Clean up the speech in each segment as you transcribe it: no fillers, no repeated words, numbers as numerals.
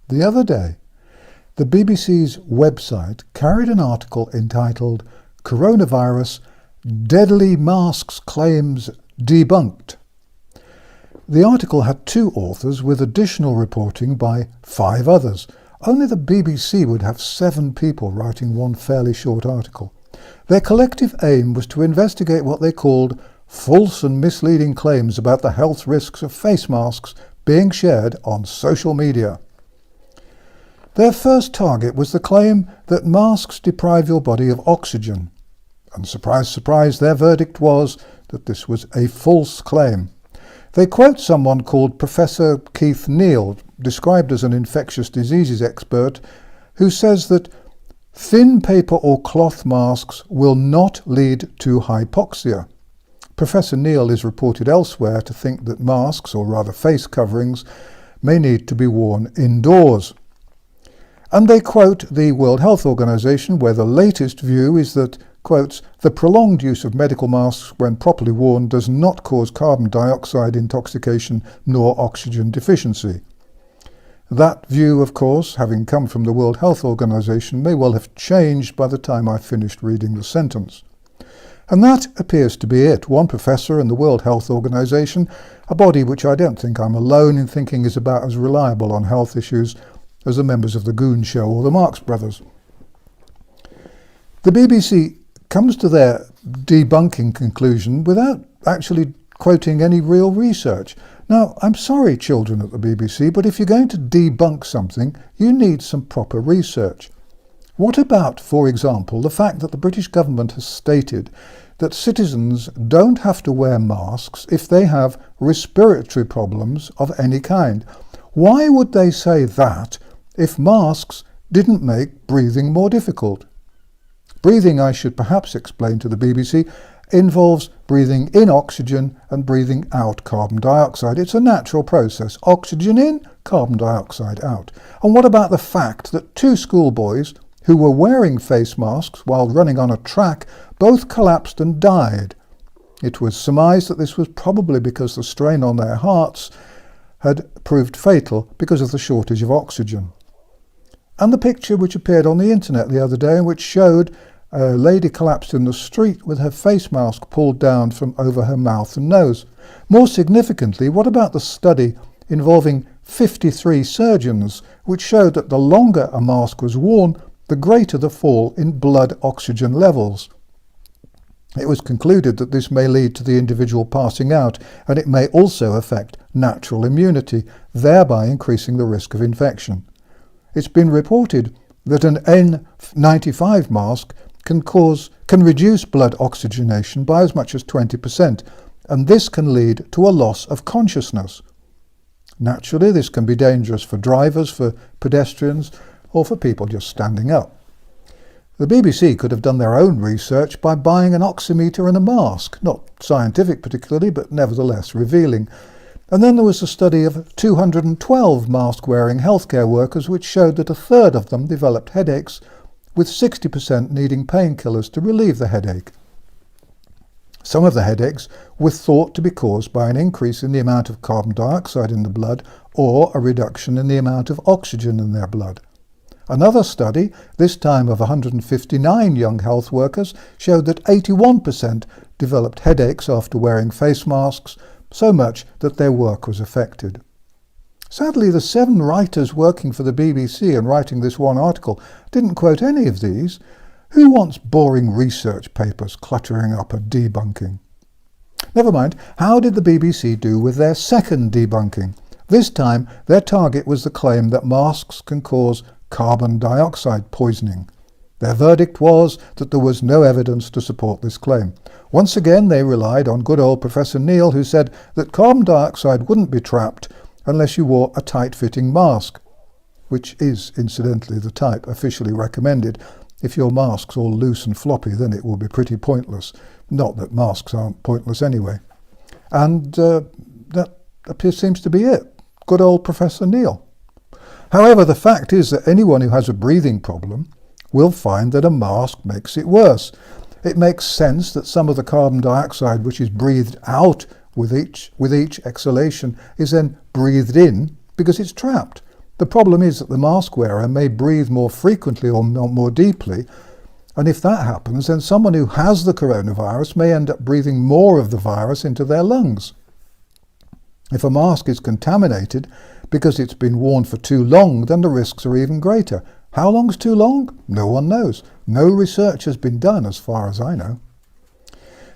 The other day, the BBC's website carried an article entitled "Coronavirus Deadly Masks Claims Debunked." The article had 2 authors with additional reporting by 5 others. Only the BBC would have 7 people writing one fairly short article. Their collective aim was to investigate what they called false and misleading claims about the health risks of face masks being shared on social media. Their first target was the claim that masks deprive your body of oxygen. And surprise, surprise, their verdict was that this was a false claim. They quote someone called Professor Keith Neal, described as an infectious diseases expert, who says that thin paper or cloth masks will not lead to hypoxia. Professor Neal is reported elsewhere to think that masks, or rather face coverings, may need to be worn indoors. And they quote the World Health Organization, where the latest view is that, quotes, "the prolonged use of medical masks when properly worn does not cause carbon dioxide intoxication nor oxygen deficiency." That view, of course, having come from the World Health Organization, may well have changed by the time I finished reading the sentence. And that appears to be it. One professor in the World Health Organization, a body which I don't think I'm alone in thinking is about as reliable on health issues as the members of the Goon Show or the Marx Brothers. The BBC comes to their debunking conclusion without actually quoting any real research. Now, I'm sorry, children at the BBC, but if you're going to debunk something, you need some proper research. What about, for example, the fact that the British government has stated that citizens don't have to wear masks if they have respiratory problems of any kind? Why would they say that if masks didn't make breathing more difficult? Breathing, I should perhaps explain to the BBC, involves breathing in oxygen and breathing out carbon dioxide. It's a natural process. Oxygen in, carbon dioxide out. And what about the fact that 2 schoolboys who were wearing face masks while running on a track both collapsed and died? It was surmised that this was probably because the strain on their hearts had proved fatal because of the shortage of oxygen. And the picture which appeared on the internet the other day, which showed a lady collapsed in the street with her face mask pulled down from over her mouth and nose. More significantly, what about the study involving 53 surgeons, which showed that the longer a mask was worn, the greater the fall in blood oxygen levels? It was concluded that this may lead to the individual passing out, and it may also affect natural immunity, thereby increasing the risk of infection. It's been reported that an N95 mask can reduce blood oxygenation by as much as 20%, and this can lead to a loss of consciousness. Naturally, this can be dangerous for drivers, for pedestrians, or for people just standing up. The BBC could have done their own research by buying an oximeter and a mask, not scientific particularly, but nevertheless revealing. And then there was a study of 212 mask-wearing healthcare workers, which showed that 1/3 of them developed headaches, with 60% needing painkillers to relieve the headache. Some of the headaches were thought to be caused by an increase in the amount of carbon dioxide in the blood or a reduction in the amount of oxygen in their blood. Another study, this time of 159 young health workers, showed that 81% developed headaches after wearing face masks, so much that their work was affected. Sadly, the 7 writers working for the BBC and writing this one article didn't quote any of these. Who wants boring research papers cluttering up a debunking? Never mind, how did the BBC do with their second debunking? This time, their target was the claim that masks can cause carbon dioxide poisoning. Their verdict was that there was no evidence to support this claim. Once again, they relied on good old Professor Neal, who said that carbon dioxide wouldn't be trapped unless you wore a tight-fitting mask, which is, incidentally, the type officially recommended. If your mask's all loose and floppy, then it will be pretty pointless. Not that masks aren't pointless anyway. And that seems to be it. Good old Professor Neal. However, the fact is that anyone who has a breathing problem will find that a mask makes it worse. It makes sense that some of the carbon dioxide which is breathed out with each exhalation is then breathed in because it's trapped. The problem is that the mask wearer may breathe more frequently or more deeply, and if that happens, then someone who has the coronavirus may end up breathing more of the virus into their lungs. If a mask is contaminated because it's been worn for too long, then the risks are even greater. How long's too long? No one knows. No research has been done as far as I know.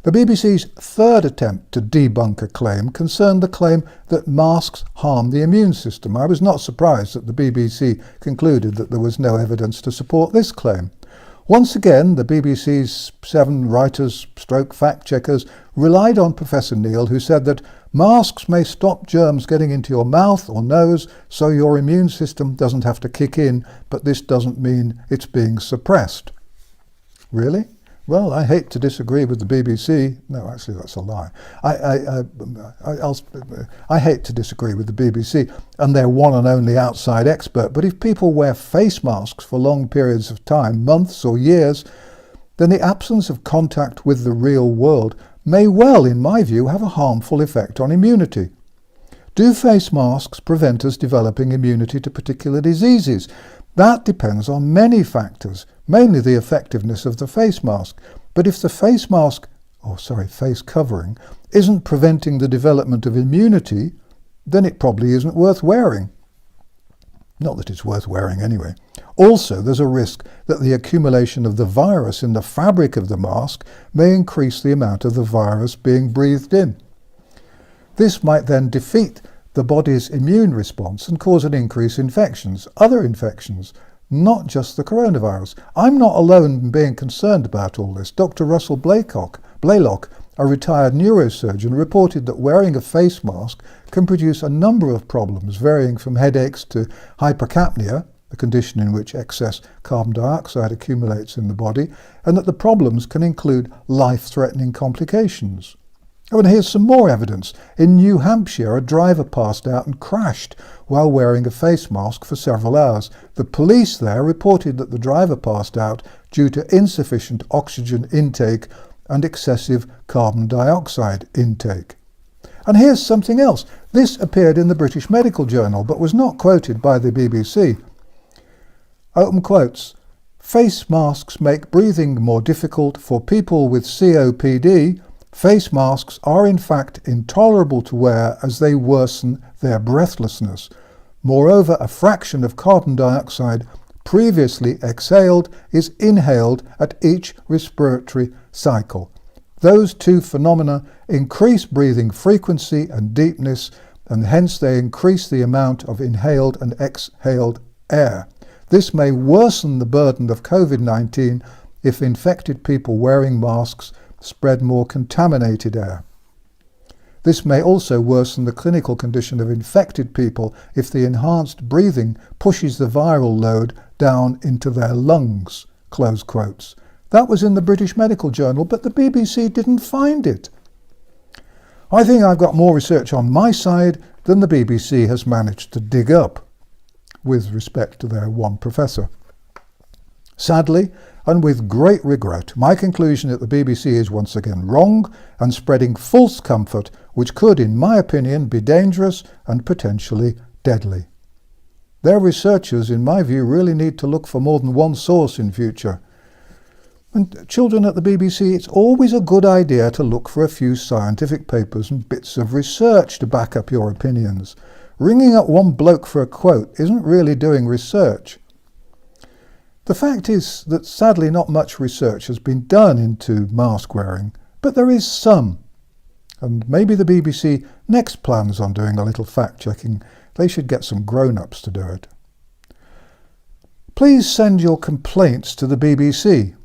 The BBC's third attempt to debunk a claim concerned the claim that masks harm the immune system. I was not surprised that the BBC concluded that there was no evidence to support this claim. Once again, the BBC's 7 writers / fact-checkers relied on Professor Neil, who said that masks may stop germs getting into your mouth or nose so your immune system doesn't have to kick in, but this doesn't mean it's being suppressed. Really? Well, I hate to disagree with the BBC. No, actually, that's a lie. I hate to disagree with the BBC and their one and only outside expert, but if people wear face masks for long periods of time, months or years, then the absence of contact with the real world may well, in my view, have a harmful effect on immunity. Do face masks prevent us developing immunity to particular diseases? That depends on many factors, mainly the effectiveness of the face mask. But if the face covering, isn't preventing the development of immunity, then it probably isn't worth wearing. Not that it's worth wearing anyway. Also, there's a risk that the accumulation of the virus in the fabric of the mask may increase the amount of the virus being breathed in. This might then defeat the body's immune response and cause an increase in other infections, not just the coronavirus. I'm not alone in being concerned about all this. Dr. Russell Blaylock, a retired neurosurgeon, reported that wearing a face mask can produce a number of problems, varying from headaches to hypercapnia, a condition in which excess carbon dioxide accumulates in the body, and that the problems can include life-threatening complications. Oh, and here's some more evidence. In New Hampshire, a driver passed out and crashed while wearing a face mask for several hours. The police there reported that the driver passed out due to insufficient oxygen intake and excessive carbon dioxide intake. And here's something else. This appeared in the British Medical Journal, but was not quoted by the BBC. Open quotes. Face masks make breathing more difficult for people with COPD. Face masks are in fact intolerable to wear as they worsen their breathlessness. Moreover, a fraction of carbon dioxide previously exhaled is inhaled at each respiratory cycle. Those two phenomena increase breathing frequency and deepness, and hence they increase the amount of inhaled and exhaled air. This may worsen the burden of COVID-19 if infected people wearing masks spread more contaminated air. This may also worsen the clinical condition of infected people if the enhanced breathing pushes the viral load down into their lungs. Close quotes. That was in the British Medical Journal, but the BBC didn't find it. I think I've got more research on my side than the BBC has managed to dig up, with respect to their one professor. Sadly, and with great regret, my conclusion that the BBC is once again wrong and spreading false comfort, which could, in my opinion, be dangerous and potentially deadly. Their researchers, in my view, really need to look for more than one source in future. And children at the BBC, it's always a good idea to look for a few scientific papers and bits of research to back up your opinions. Ringing up one bloke for a quote isn't really doing research. The fact is that sadly not much research has been done into mask wearing, but there is some. And maybe the BBC next plans on doing a little fact-checking. They should get some grown-ups to do it. Please send your complaints to the BBC,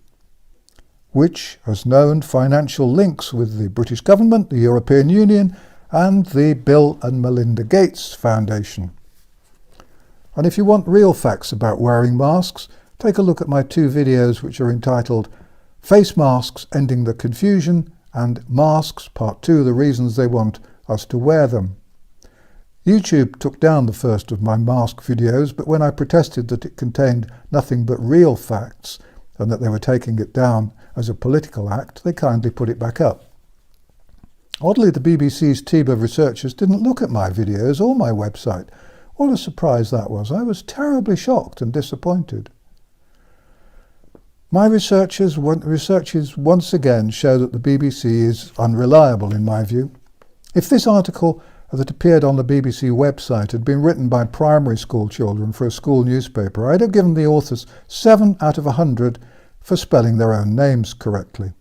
which has known financial links with the British government, the European Union, and the Bill and Melinda Gates Foundation. And if you want real facts about wearing masks, take a look at my 2 videos which are entitled Face Masks Ending the Confusion and Masks Part 2, The Reasons They Want Us to Wear Them. YouTube took down the first of my mask videos, but when I protested that it contained nothing but real facts and that they were taking it down as a political act, they kindly put it back up. Oddly, the BBC's team of researchers didn't look at my videos or my website. What a surprise that was. I was terribly shocked and disappointed. My researches once again show that the BBC is unreliable in my view. If this article that appeared on the BBC website had been written by primary school children for a school newspaper, I'd have given the authors 7 out of 100 for spelling their own names correctly.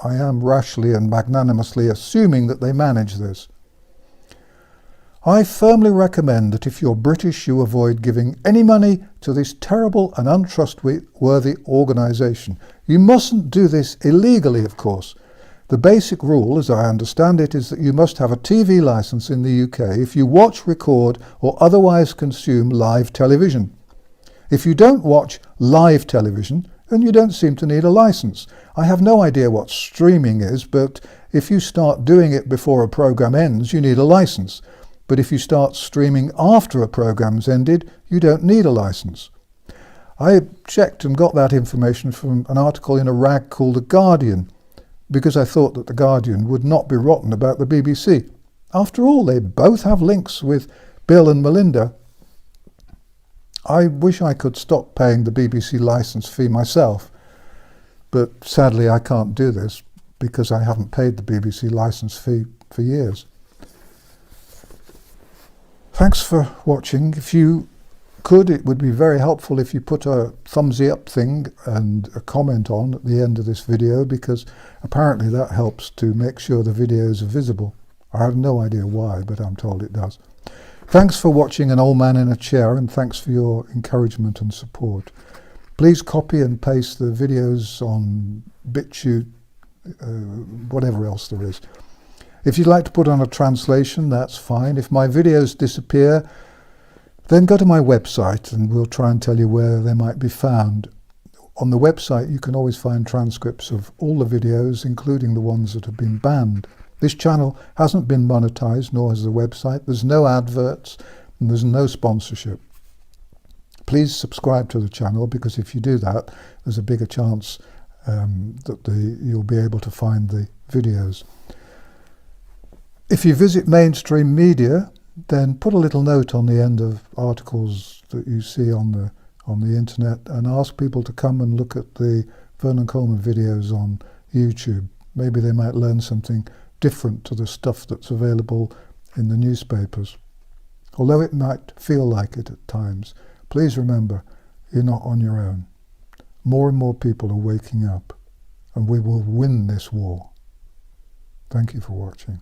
I am rashly and magnanimously assuming that they manage this. I firmly recommend that if you're British, you avoid giving any money to this terrible and untrustworthy organisation. You mustn't do this illegally, of course. The basic rule, as I understand it, is that you must have a TV licence in the UK if you watch, record or otherwise consume live television. If you don't watch live television, then you don't seem to need a licence. I have no idea what streaming is, but if you start doing it before a programme ends, you need a licence. But if you start streaming after a programme's ended, you don't need a licence. I checked and got that information from an article in a rag called The Guardian, because I thought that The Guardian would not be rotten about the BBC. After all, they both have links with Bill and Melinda. I wish I could stop paying the BBC licence fee myself, but sadly I can't do this because I haven't paid the BBC licence fee for years. Thanks for watching. If you could, it would be very helpful if you put a thumbsy up thing and a comment on at the end of this video, because apparently that helps to make sure the videos are visible. I have no idea why, but I'm told it does. Thanks for watching An Old Man in a Chair, and thanks for your encouragement and support. Please copy and paste the videos on BitChute, whatever else there is. If you'd like to put on a translation, that's fine. If my videos disappear, then go to my website and we'll try and tell you where they might be found. On the website you can always find transcripts of all the videos, including the ones that have been banned. This channel hasn't been monetized, nor has the website. There's no adverts and there's no sponsorship. Please subscribe to the channel, because if you do that, there's a bigger chance that you'll be able to find the videos. If you visit mainstream media, then put a little note on the end of articles that you see on the internet and ask people to come and look at the Vernon Coleman videos on YouTube. Maybe they might learn something different to the stuff that's available in the newspapers. Although it might feel like it at times, please remember, you're not on your own. More and more people are waking up, and we will win this war. Thank you for watching.